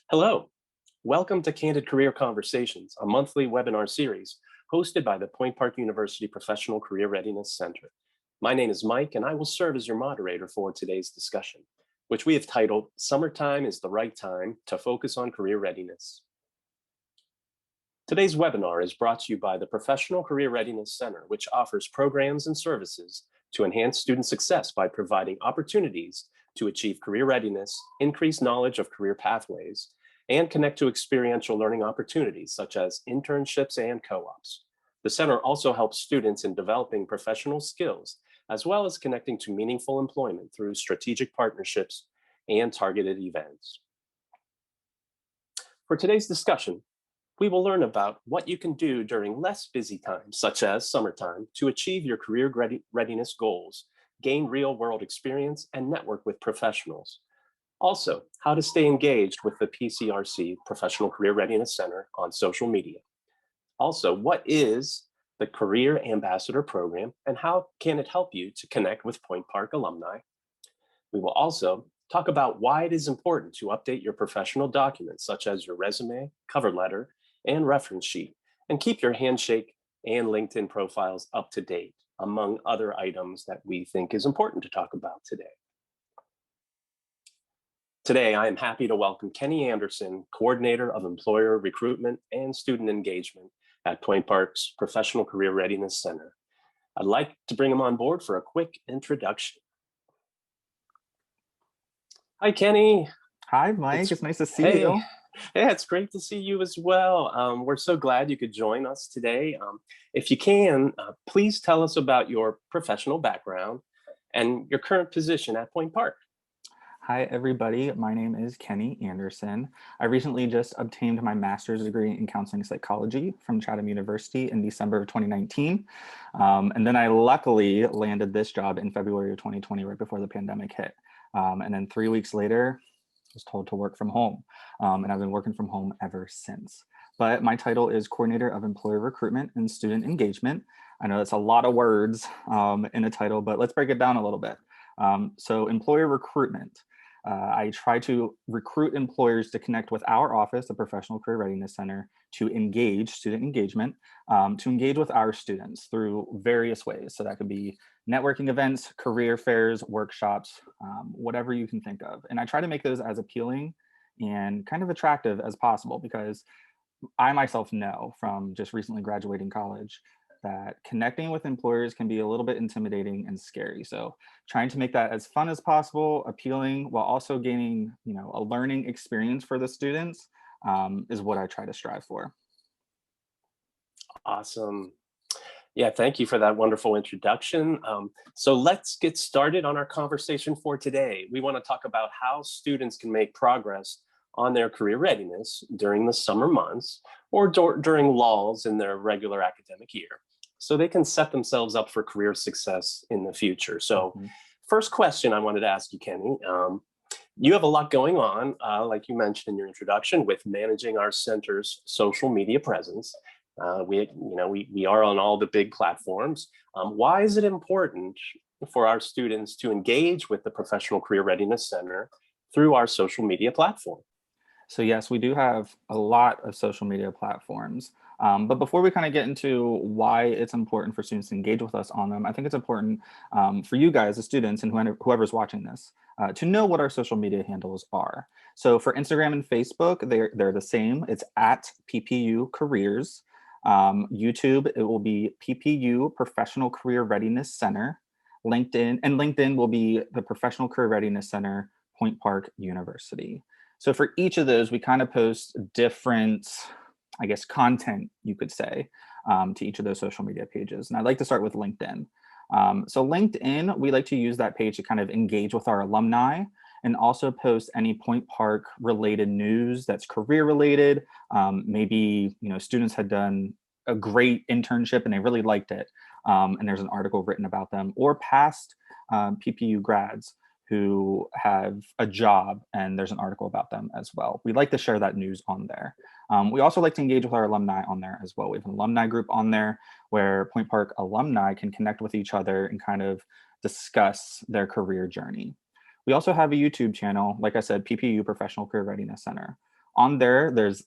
Hello, welcome to Candid Career Conversations, a monthly webinar series hosted by the Point Park University Professional Career-Readiness Center. My name is Mike, and I will serve as your moderator for today's discussion, which we have titled, Summertime is the Right Time to Focus on Career Readiness. Today's webinar is brought to you by the Professional Career-Readiness Center, which offers programs and services to enhance student success by providing opportunities to achieve career readiness, increase knowledge of career pathways, and connect to experiential learning opportunities such as internships and co-ops. The center also helps students in developing professional skills, as well as connecting to meaningful employment through strategic partnerships and targeted events. For today's discussion, we will learn about what you can do during less busy times, such as summertime, to achieve your career readiness goals, gain real-world experience, and network with professionals. Also, how to stay engaged with the PCRC, Professional Career Readiness Center, on social media. Also, what is the Career Ambassador Program and how can it help you to connect with Point Park alumni? We will also talk about why it is important to update your professional documents, such as your resume, cover letter, and reference sheet, and keep your Handshake and LinkedIn profiles up to date, among other items that we think is important to talk about today. Today, I am happy to welcome Kenny Anderson, Coordinator of Employer Recruitment and Student Engagement at Point Park's Professional Career Readiness Center. I'd like to bring him on board for a quick introduction. Hi, Kenny. Hi, Mike. It's nice to see you. Yeah, it's great to see you as well. We're so glad you could join us today. If you can, please tell us about your professional background and your current position at Point Park. Hi, everybody. My name is Kenny Anderson. I recently just obtained my master's degree in counseling psychology from Chatham University in December of 2019. And then I luckily landed this job in February of 2020, right before the pandemic hit. And then 3 weeks later, was told to work from home, and I've been working from home ever since. But my title is Coordinator of Employer Recruitment and Student Engagement. I know that's a lot of words in a title, but let's break it down a little bit. So employer recruitment. I try to recruit employers to connect with our office, the Professional Career Readiness Center, to engage student engagement, to engage with our students through various ways. So that could be networking events, career fairs, workshops, whatever you can think of. And I try to make those as appealing and kind of attractive as possible, because I myself know from just recently graduating college that connecting with employers can be a little bit intimidating and scary. So trying to make that as fun as possible, appealing, while also gaining, a learning experience for the students is what I try to strive for. Awesome. Yeah, thank you for that wonderful introduction. So let's get started on our conversation for today. We want to talk about how students can make progress on their career readiness during the summer months or during lulls in their regular academic year, so they can set themselves up for career success in the future. So first question I wanted to ask you, Kenny, you have a lot going on, like you mentioned in your introduction, with managing our center's social media presence. We are on all the big platforms. Why is it important for our students to engage with the Professional Career Readiness Center through our social media platform? So yes, we do have a lot of social media platforms. But before we kind of get into why it's important for students to engage with us on them, I think it's important for you guys, the students, and whoever's watching this, to know what our social media handles are. So for Instagram and Facebook, they're the same. It's at PPU Careers. YouTube, it will be PPU Professional Career Readiness Center. LinkedIn will be the Professional Career Readiness Center, Point Park University. So for each of those, we kind of post different, content, you could say, to each of those social media pages. And I'd like to start with LinkedIn. So LinkedIn, we like to use that page to kind of engage with our alumni and also post any Point Park related news that's career related. Maybe, students had done a great internship and they really liked it. And there's an article written about them, or past PPU grads who have a job and there's an article about them as well. We like to share that news on there. We also like to engage with our alumni on there as well. We have an alumni group on there where Point Park alumni can connect with each other and kind of discuss their career journey. We also have a YouTube channel, like I said, PPU Professional Career Readiness Center. On there, there's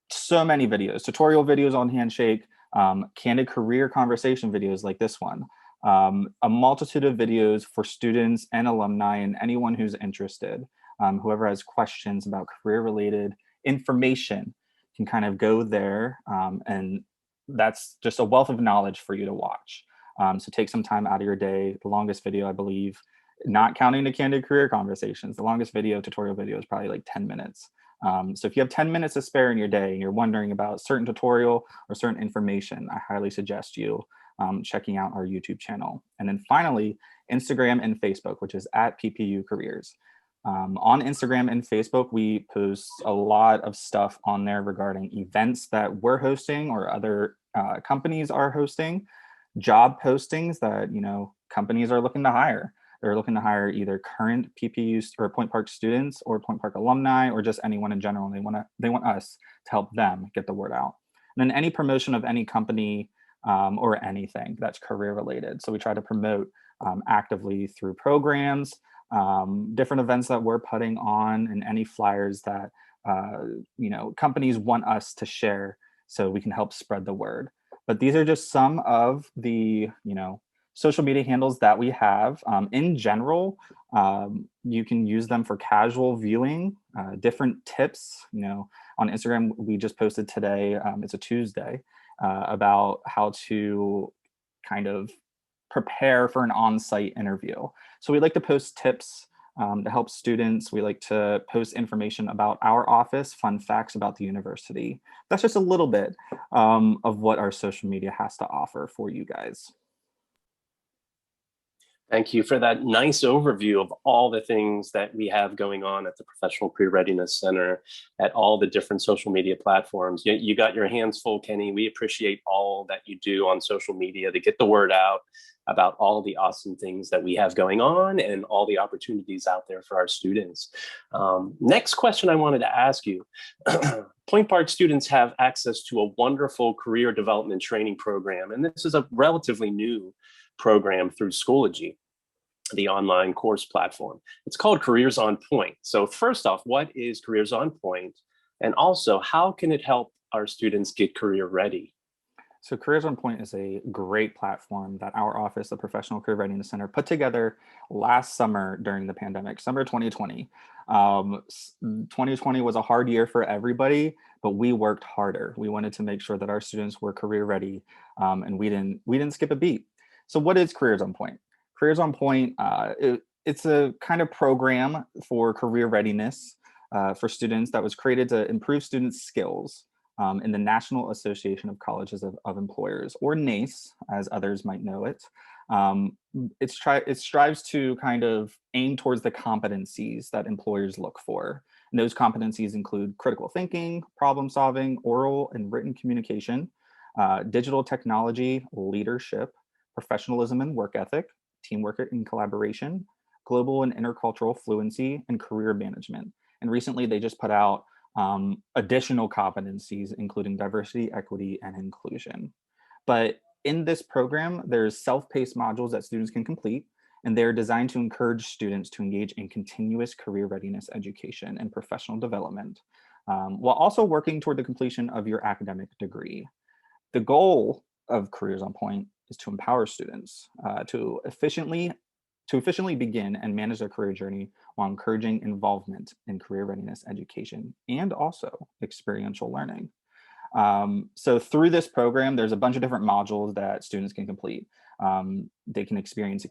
so many videos, tutorial videos on Handshake, candid career conversation videos like this one, a multitude of videos for students and alumni and anyone who's interested. Whoever has questions about career-related information can kind of go there, and that's just a wealth of knowledge for you to watch. So take some time out of your day. The longest video, I believe, not counting the candid career conversations, the longest tutorial video is probably like 10 minutes. So if you have 10 minutes to spare in your day and you're wondering about certain tutorial or certain information, I highly suggest you checking out our YouTube channel. And then finally, Instagram and Facebook, which is at PPU Careers. On Instagram and Facebook, we post a lot of stuff on there regarding events that we're hosting or other companies are hosting, job postings that, you know, companies are looking to hire. They're looking to hire either current PPU or Point Park students or Point Park alumni or just anyone in general. They want us to help them get the word out. And then any promotion of any company or anything that's career related. So we try to promote actively through programs, different events that we're putting on, and any flyers that you know, companies want us to share so we can help spread the word. But these are just some of the, you know, social media handles that we have. In general, you can use them for casual viewing, different tips. You know, on Instagram, we just posted today, it's a Tuesday, about how to kind of prepare for an on-site interview. So we like to post tips to help students. We like to post information about our office, fun facts about the university. That's just a little bit of what our social media has to offer for you guys. Thank you for that nice overview of all the things that we have going on at the Professional Career-Readiness Center, at all the different social media platforms. You got your hands full, Kenny. We appreciate all that you do on social media to get the word out about all the awesome things that we have going on and all the opportunities out there for our students. Next question I wanted to ask you. Point Park students have access to a wonderful career development training program, and this is a relatively new program through Schoology, the online course platform. It's called Careers on Point. So first off, what is Careers on Point? And also, how can it help our students get career ready? So Careers on Point is a great platform that our office, the Professional Career-Readiness Center, put together last summer during the pandemic, summer 2020. 2020 was a hard year for everybody, but we worked harder. We wanted to make sure that our students were career ready, and we didn't skip a beat. So what is Careers on Point? Careers on Point, it's a kind of program for career readiness for students that was created to improve students' skills in the National Association of Colleges of Employers, or NACE, as others might know it. It strives to kind of aim towards the competencies that employers look for. And those competencies include critical thinking, problem solving, oral and written communication, digital technology, leadership, professionalism and work ethic, teamwork and collaboration, global and intercultural fluency, and career management. And recently they just put out additional competencies, including diversity, equity, and inclusion. But in this program, there's self-paced modules that students can complete, and they're designed to encourage students to engage in continuous career readiness education and professional development, while also working toward the completion of your academic degree. The goal of Careers on Point is to empower students to efficiently begin and manage their career journey while encouraging involvement in career readiness education and also experiential learning. So through this program, there's a bunch of different modules that students can complete. They can experience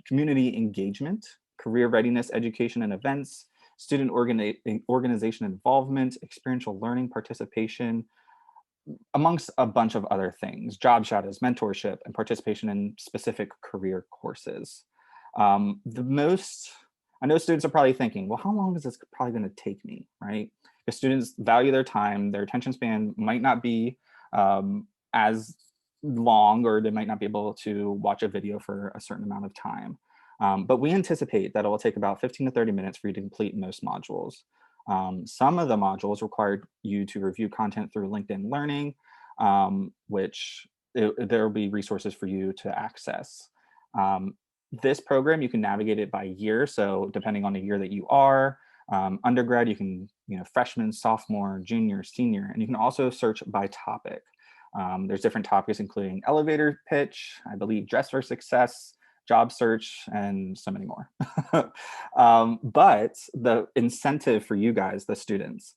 community engagement, career readiness education and events, student organization involvement, experiential learning participation, amongst a bunch of other things, job shadows, mentorship, and participation in specific career courses. I know students are probably thinking, well, how long is this probably going to take me, right? If students value their time, their attention span might not be as long, or they might not be able to watch a video for a certain amount of time. But we anticipate that it will take about 15 to 30 minutes for you to complete most modules. Some of the modules require you to review content through LinkedIn Learning, which there will be resources for you to access. This program, you can navigate it by year. So depending on the year that you are, Undergrad, you can, freshman, sophomore, junior, senior, and you can also search by topic. There's different topics, including elevator pitch, I believe dress for success, job search, and so many more. But the incentive for you guys, the students,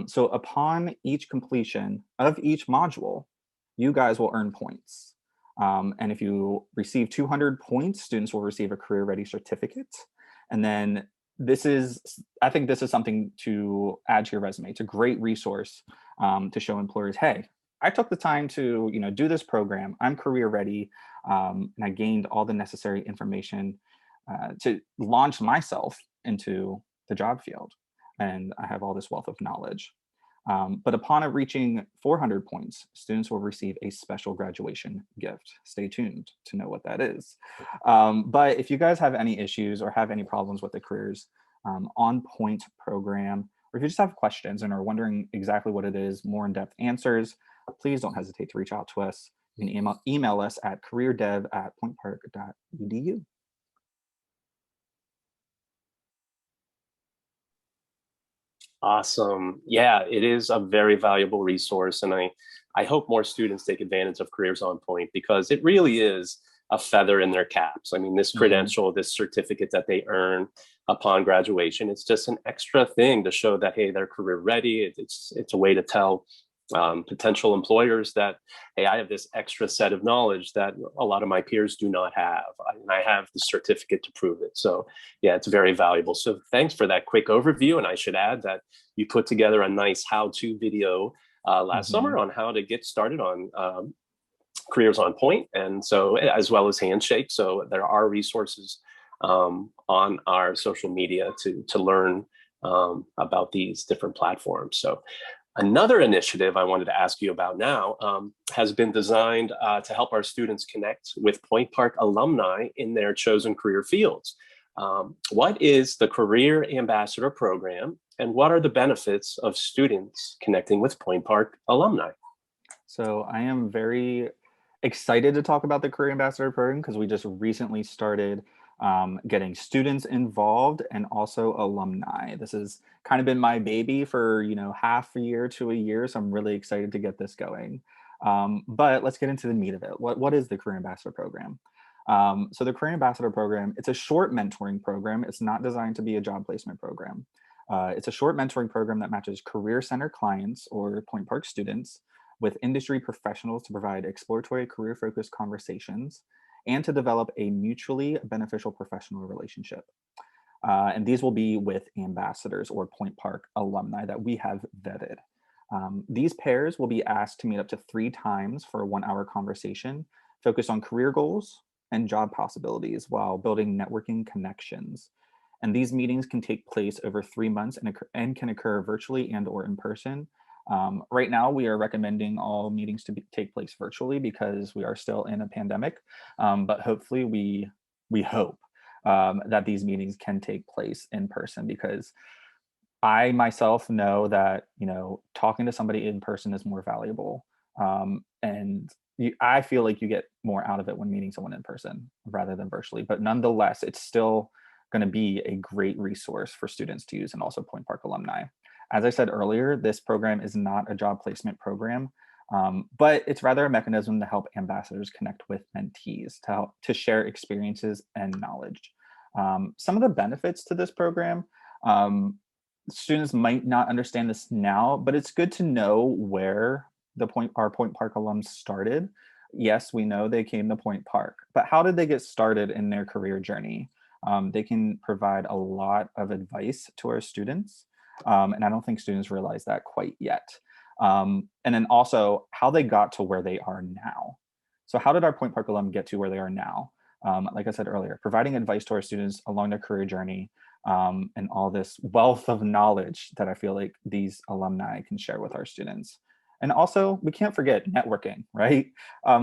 so upon each completion of each module, you guys will earn points. And if you receive 200 points, students will receive a career ready certificate. And then I think this is something to add to your resume. It's a great resource to show employers, hey, I took the time to, do this program. I'm career ready, and I gained all the necessary information to launch myself into the job field. And I have all this wealth of knowledge. But upon reaching 400 points, students will receive a special graduation gift. Stay tuned to know what that is. But if you guys have any issues or have any problems with the Careers On Point program, or if you just have questions and are wondering exactly what it is, more in-depth answers, please don't hesitate to reach out to us. You can email us at careerdev@pointpark.edu. Awesome. Yeah, it is a very valuable resource. And I hope more students take advantage of Careers on Point because it really is a feather in their caps. I mean, this credential, this certificate that they earn upon graduation, it's just an extra thing to show that, hey, they're career ready. It's a way to tell potential employers that, hey, I have this extra set of knowledge that a lot of my peers do not have. And I have the certificate to prove it. So yeah, it's very valuable. So thanks for that quick overview. And I should add that you put together a nice how-to video last summer on how to get started on Careers on Point, and so as well as Handshake. So there are resources on our social media to learn about these different platforms. So another initiative I wanted to ask you about now has been designed to help our students connect with Point Park alumni in their chosen career fields. What is the Career Ambassador Program, and what are the benefits of students connecting with Point Park alumni? So I am very excited to talk about the Career Ambassador Program because we just recently started getting students involved and also alumni. This has kind of been my baby for, half a year to a year. So I'm really excited to get this going. But let's get into the meat of it. What is the Career Ambassador Program? So the Career Ambassador Program, it's a short mentoring program. It's not designed to be a job placement program. It's a short mentoring program that matches career center clients or Point Park students with industry professionals to provide exploratory career-focused conversations and to develop a mutually beneficial professional relationship. And these will be with ambassadors or Point Park alumni that we have vetted. These pairs will be asked to meet up to 3 times for a 1-hour conversation focused on career goals and job possibilities while building networking connections. And these meetings can take place over 3 months and can occur virtually and or in person. Right now, we are recommending all meetings to take place virtually because we are still in a pandemic. But hopefully, we hope that these meetings can take place in person because I myself know that talking to somebody in person is more valuable, and I feel like you get more out of it when meeting someone in person rather than virtually. But nonetheless, it's still going to be a great resource for students to use and also Point Park alumni. As I said earlier, this program is not a job placement program, but it's rather a mechanism to help ambassadors connect with mentees, to share experiences and knowledge. Some of the benefits to this program, students might not understand this now, but it's good to know where our Point Park alums started. Yes, we know they came to Point Park, but how did they get started in their career journey? They can provide a lot of advice to our students. And I don't think students realize that quite yet. And then also how they got to where they are now. So how did our Point Park alum get to where they are now? Like I said earlier, providing advice to our students along their career journey and all this wealth of knowledge that I feel like these alumni can share with our students. And also, we can't forget networking, right?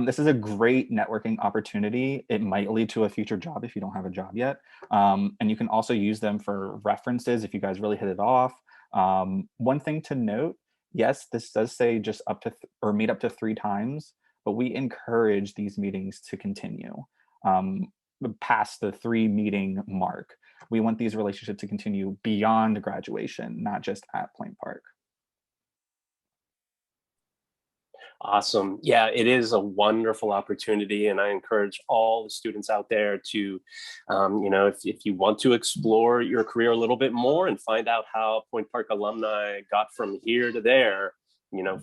This is a great networking opportunity. It might lead to a future job if you don't have a job yet. And you can also use them for references if you guys really hit it off. One thing to note, yes, this does say just up to or meet up to 3 times, but we encourage these meetings to continue past the 3 meeting mark. We want these relationships to continue beyond graduation, not just at Point Park. Awesome. Yeah, it is a wonderful opportunity, and I encourage all the students out there to, if you want to explore your career a little bit more and find out how Point Park alumni got from here to there,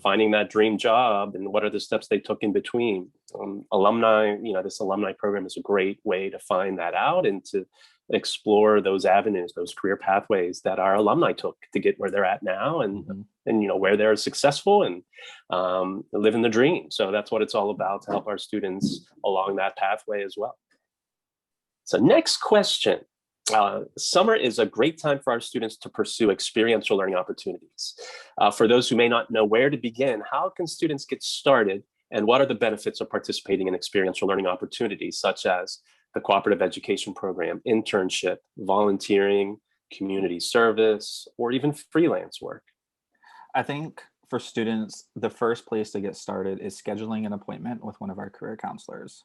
finding that dream job and what are the steps they took in between. This alumni program is a great way to find that out and to explore those avenues, those career pathways that our alumni took to get where they're at now, and Mhm. where they're successful and living the dream. So that's what it's all about, to help our students along that pathway as well. So next question. Summer is a great time for our students to pursue experiential learning opportunities. For those who may not know where to begin, how can students get started, and what are the benefits of participating in experiential learning opportunities such as the cooperative education program, internship, volunteering, community service, or even freelance work? I think for students, the first place to get started is scheduling an appointment with one of our career counselors.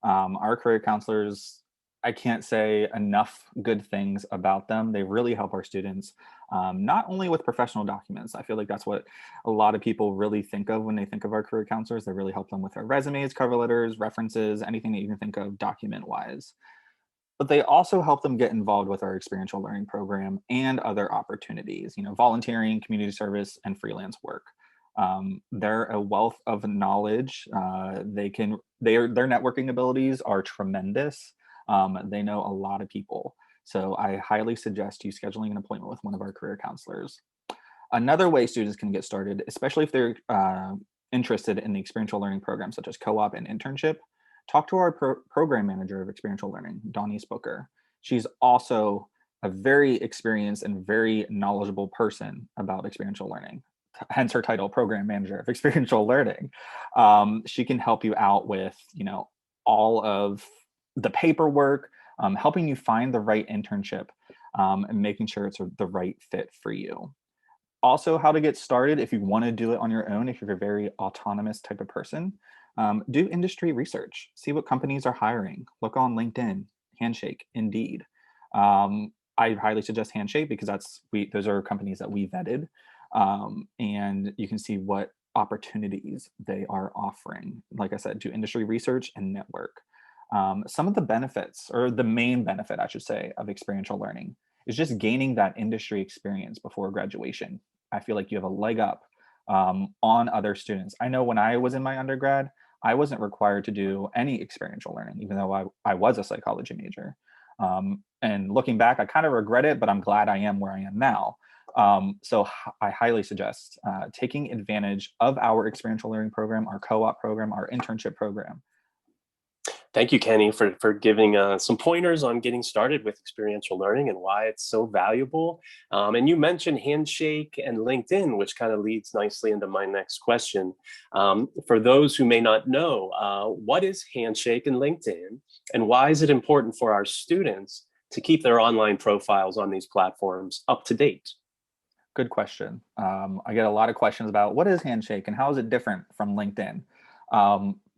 Our career counselors, I can't say enough good things about them. They really help our students, not only with professional documents. I feel like that's what a lot of people really think of when they think of our career counselors. They really help them with their resumes, cover letters, references, anything that you can think of document wise. But they also help them get involved with our experiential learning program and other opportunities, volunteering, community service, and freelance work. They're a wealth of knowledge. Their networking abilities are tremendous. They know a lot of people. So I highly suggest you scheduling an appointment with one of our career counselors. Another way students can get started, especially if they're interested in the experiential learning programs such as co-op and internship, talk to our program manager of experiential learning, Donnie Spooker. She's also a very experienced and very knowledgeable person about experiential learning, hence her title, program manager of experiential learning. She can help you out with, all of the paperwork, helping you find the right internship, and making sure it's the right fit for you. Also, how to get started if you want to do it on your own, if you're a very autonomous type of person. Do industry research, see what companies are hiring, look on LinkedIn, Handshake, Indeed. I highly suggest Handshake because those are companies that we vetted, and you can see what opportunities they are offering. Like I said, do industry research and network. Some of the benefits, or the main benefit, I should say, of experiential learning is just gaining that industry experience before graduation. I feel like you have a leg up on other students. I know when I was in my undergrad, I wasn't required to do any experiential learning, even though I was a psychology major. And looking back, I kind of regret it, but I'm glad I am where I am now. I highly suggest taking advantage of our experiential learning program, our co-op program, our internship program. Thank you, Kenny, for giving some pointers on getting started with experiential learning and why it's so valuable. And you mentioned Handshake and LinkedIn, which kind of leads nicely into my next question. For those who may not know, what is Handshake and LinkedIn, and why is it important for our students to keep their online profiles on these platforms up to date? Good question. I get a lot of questions about what is Handshake and how is it different from LinkedIn.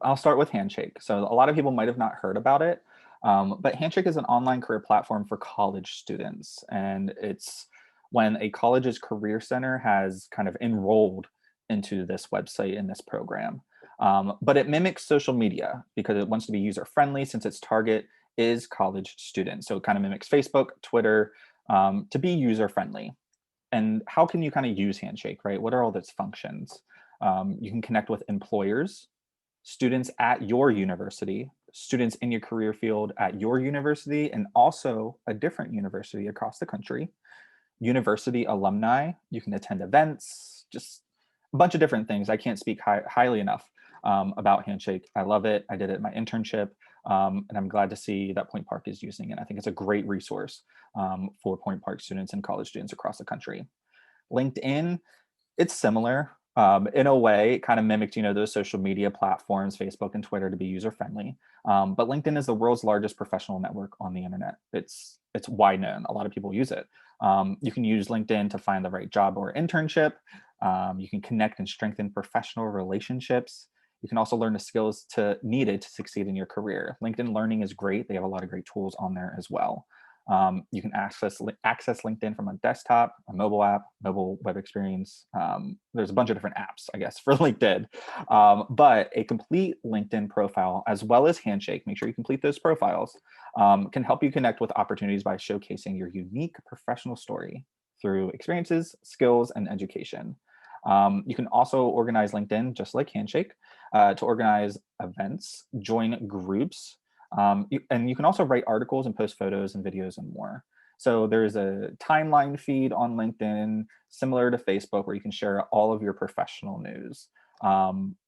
I'll start with Handshake. So a lot of people might have not heard about it, but Handshake is an online career platform for college students. And it's when a college's career center has kind of enrolled into this website and this program. But it mimics social media because it wants to be user friendly since its target is college students. So it kind of mimics Facebook, Twitter, to be user friendly. And how can you kind of use Handshake, right? What are all its functions? You can connect with employers, students at your university, students in your career field at your university, and also a different university across the country, university alumni. You can attend events, just a bunch of different things. I can't speak highly enough about Handshake. I love it. I did it in my internship, and I'm glad to see that Point Park is using it. I think it's a great resource for Point Park students and college students across the country. LinkedIn, it's similar in a way. It kind of mimicked, those social media platforms, Facebook and Twitter, to be user friendly. But LinkedIn is the world's largest professional network on the internet. It's wide known. A lot of people use it. You can use LinkedIn to find the right job or internship. You can connect and strengthen professional relationships. You can also learn the skills needed to succeed in your career. LinkedIn Learning is great. They have a lot of great tools on there as well. You can access LinkedIn from a desktop, a mobile app, mobile web experience. There's a bunch of different apps, I guess, for LinkedIn. But a complete LinkedIn profile, as well as Handshake, make sure you complete those profiles, can help you connect with opportunities by showcasing your unique professional story through experiences, skills, and education. You can also organize LinkedIn, just like Handshake, to organize events, join groups, and you can also write articles and post photos and videos and more. So there's a timeline feed on LinkedIn, similar to Facebook, where you can share all of your professional news.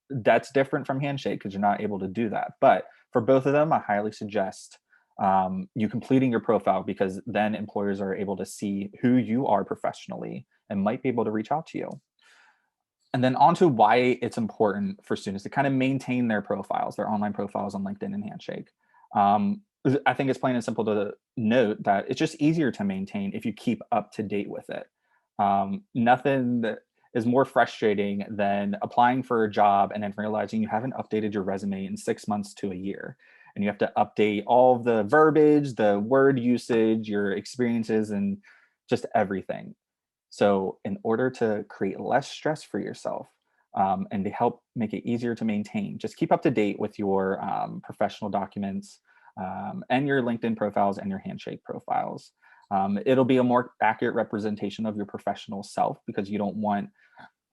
That's different from Handshake because you're not able to do that. But for both of them, I highly suggest you completing your profile, because then employers are able to see who you are professionally and might be able to reach out to you. And then on to why it's important for students to kind of maintain their profiles, their online profiles on LinkedIn and Handshake. I think it's plain and simple to note that it's just easier to maintain if you keep up to date with it. Nothing that is more frustrating than applying for a job and then realizing you haven't updated your resume in 6 months to a year. And you have to update all of the verbiage, the word usage, your experiences, and just everything. So in order to create less stress for yourself, and to help make it easier to maintain, just keep up to date with your professional documents, and your LinkedIn profiles and your Handshake profiles. It'll be a more accurate representation of your professional self, because you don't want,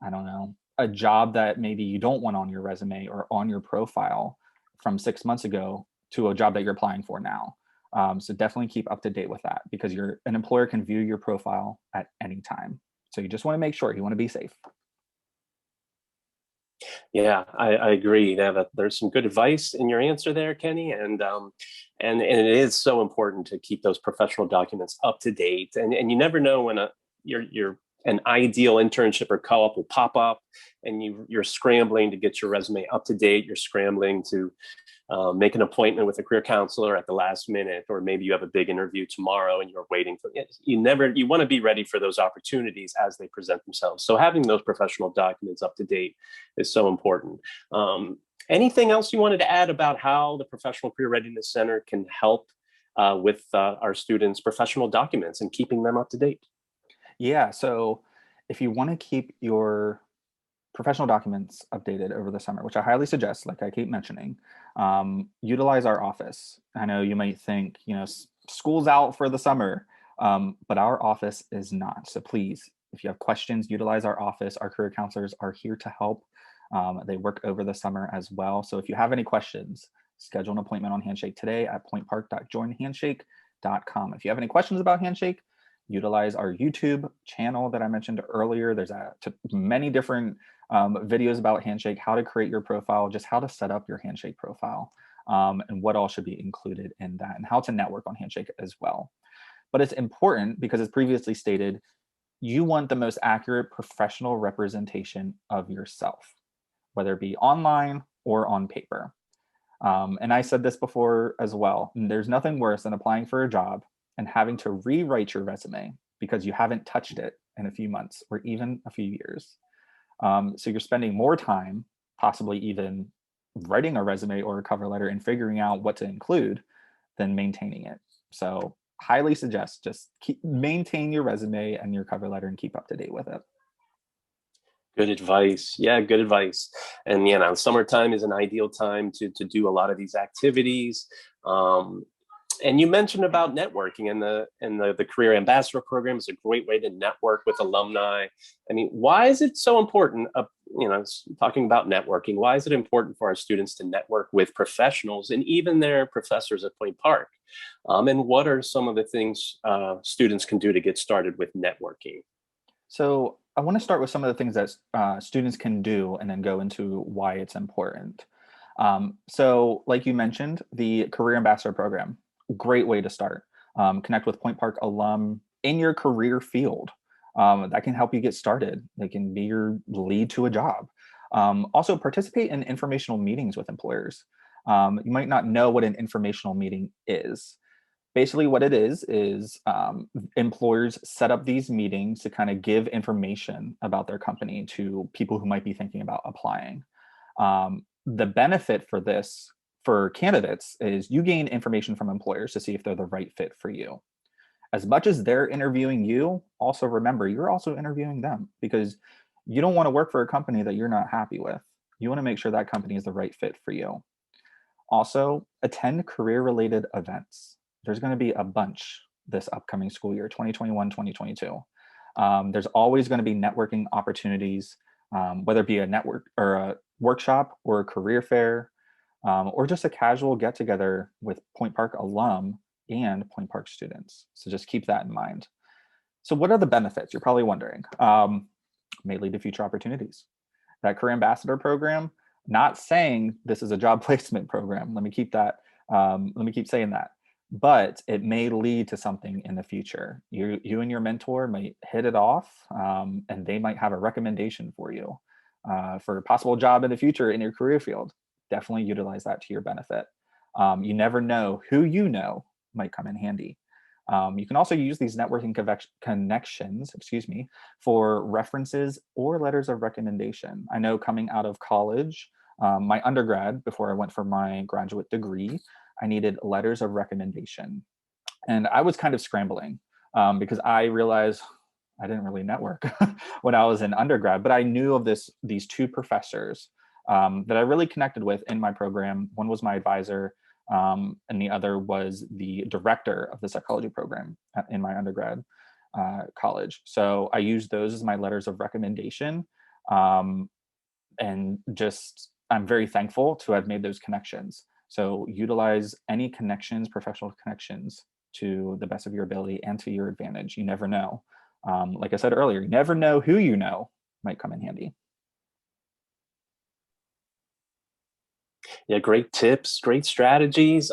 I don't know, a job that maybe you don't want on your resume or on your profile from 6 months ago to a job that you're applying for now. So definitely keep up to date with that, because an employer can view your profile at any time. So you just want to make sure, you want to be safe. Yeah, I agree. Yeah, that there's some good advice in your answer there, Kenny, and it is so important to keep those professional documents up to date. And you never know when your an ideal internship or co-op will pop up, and you're scrambling to get your resume up to date. You're scrambling to make an appointment with a career counselor at the last minute, or maybe you have a big interview tomorrow and you're waiting for it. You want to be ready for those opportunities as they present themselves. So having those professional documents up to date is so important. Anything else you wanted to add about how the Professional Career Readiness Center can help with our students' professional documents and keeping them up to date? Yeah, so if you want to keep your professional documents updated over the summer, which I highly suggest, like I keep mentioning, utilize our office. I know you might think, school's out for the summer, but our office is not. So please, if you have questions, utilize our office. Our career counselors are here to help. They work over the summer as well. So if you have any questions, schedule an appointment on Handshake today at pointpark.joinhandshake.com. If you have any questions about Handshake, utilize our YouTube channel that I mentioned earlier. There's many different videos about Handshake, how to create your profile, just how to set up your Handshake profile, and what all should be included in that, and how to network on Handshake as well. But it's important because, as previously stated, you want the most accurate professional representation of yourself, whether it be online or on paper. And I said this before as well, there's nothing worse than applying for a job and having to rewrite your resume because you haven't touched it in a few months or even a few years. So you're spending more time, possibly even writing a resume or a cover letter and figuring out what to include than maintaining it. So highly suggest just maintain your resume and your cover letter and keep up to date with it. Good advice. Yeah, good advice. And summertime is an ideal time to do a lot of these activities. And you mentioned about networking, and the Career Ambassador Program is a great way to network with alumni. I mean, why is it so important? Talking about networking, why is it important for our students to network with professionals and even their professors at Point Park? And what are some of the things students can do to get started with networking? So I want to start with some of the things that students can do and then go into why it's important. So like you mentioned, the Career Ambassador Program, great way to start. Connect with Point Park alum in your career field. That can help you get started. They can be your lead to a job. Also participate in informational meetings with employers. You might not know what an informational meeting is. Basically what it is employers set up these meetings to kind of give information about their company to people who might be thinking about applying. The benefit for this for candidates is you gain information from employers to see if they're the right fit for you. as much as they're interviewing you, also remember you're also interviewing them, because you don't want to work for a company that you're not happy with. You want to make sure that company is the right fit for you. Also, attend career-related events. There's going to be a bunch this upcoming school year, 2021, 2022. There's always going to be networking opportunities, whether it be a network or a workshop or a career fair, or just a casual get-together with Point Park alum and Point Park students. So just keep that in mind. So what are the benefits? You're probably wondering. May lead to future opportunities. That career ambassador program, not saying this is a job placement program. Let me keep saying that. But it may lead to something in the future. You and your mentor might hit it off, and they might have a recommendation for you for a possible job in the future in your career field. Definitely utilize that to your benefit. You never know who you know might come in handy. You can also use these networking connections, for references or letters of recommendation. I know coming out of college, my undergrad, before I went for my graduate degree, I needed letters of recommendation. And I was kind of scrambling because I realized I didn't really network when I was in undergrad, but I knew of these two professors that I really connected with in my program. One was my advisor, and the other was the director of the psychology program in my undergrad college. So I used those as my letters of recommendation. And just, I'm very thankful to have made those connections. So utilize any connections, professional connections, to the best of your ability and to your advantage. You never know. Like I said earlier, you never know who you know might come in handy. Yeah, great tips, great strategies.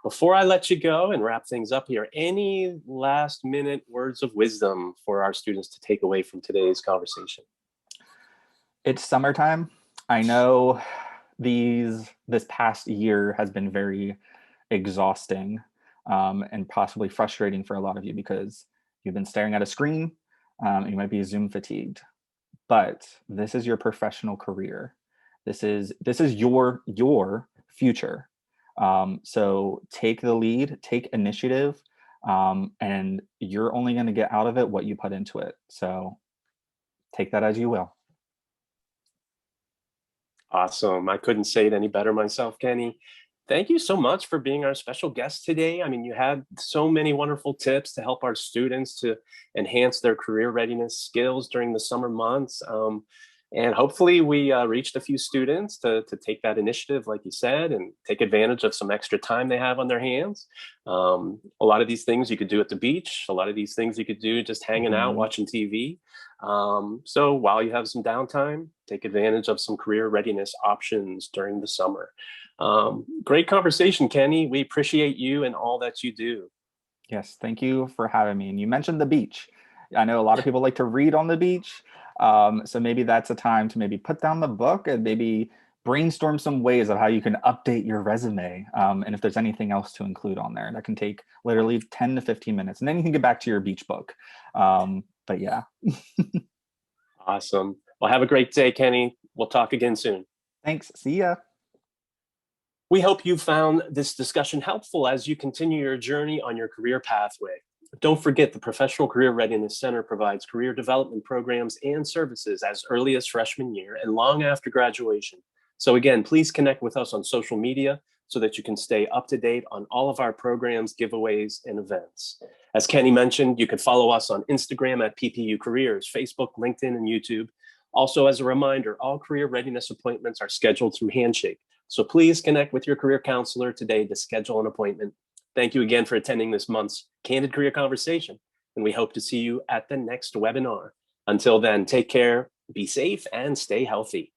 Before I let you go and wrap things up here, any last minute words of wisdom for our students to take away from today's conversation? It's summertime. I know this past year has been very exhausting and possibly frustrating for a lot of you because you've been staring at a screen. You might be Zoom fatigued, but this is your professional career. This is your future. So take the lead, take initiative, and you're only going to get out of it what you put into it. So take that as you will. Awesome. I couldn't say it any better myself, Kenny. Thank you so much for being our special guest today. I mean, you had so many wonderful tips to help our students to enhance their career readiness skills during the summer months. And hopefully we reached a few students to take that initiative, like you said, and take advantage of some extra time they have on their hands. A lot of these things you could do at the beach. A lot of these things you could do just hanging out, watching TV. So while you have some downtime, take advantage of some career readiness options during the summer. Great conversation, Kenny. We appreciate you and all that you do. Yes, thank you for having me. And you mentioned the beach. I know a lot of people like to read on the beach. So maybe that's a time to maybe put down the book and maybe brainstorm some ways of how you can update your resume. And if there's anything else to include on there, that can take literally 10 to 15 minutes. And then you can get back to your beach book. But yeah. Awesome. Well, have a great day, Kenny. We'll talk again soon. Thanks. See ya. We hope you found this discussion helpful as you continue your journey on your career pathway. Don't forget, the Professional Career-Readiness Center provides career development programs and services as early as freshman year and long after graduation. So again, please connect with us on social media so that you can stay up to date on all of our programs, giveaways, and events. As Kenny mentioned, you can follow us on Instagram at PPU Careers, Facebook, LinkedIn, and YouTube. Also, as a reminder, all career readiness appointments are scheduled through Handshake. So please connect with your career counselor today to schedule an appointment. Thank you again for attending this month's Candid Career Conversation, and we hope to see you at the next webinar. Until then, take care, be safe, and stay healthy.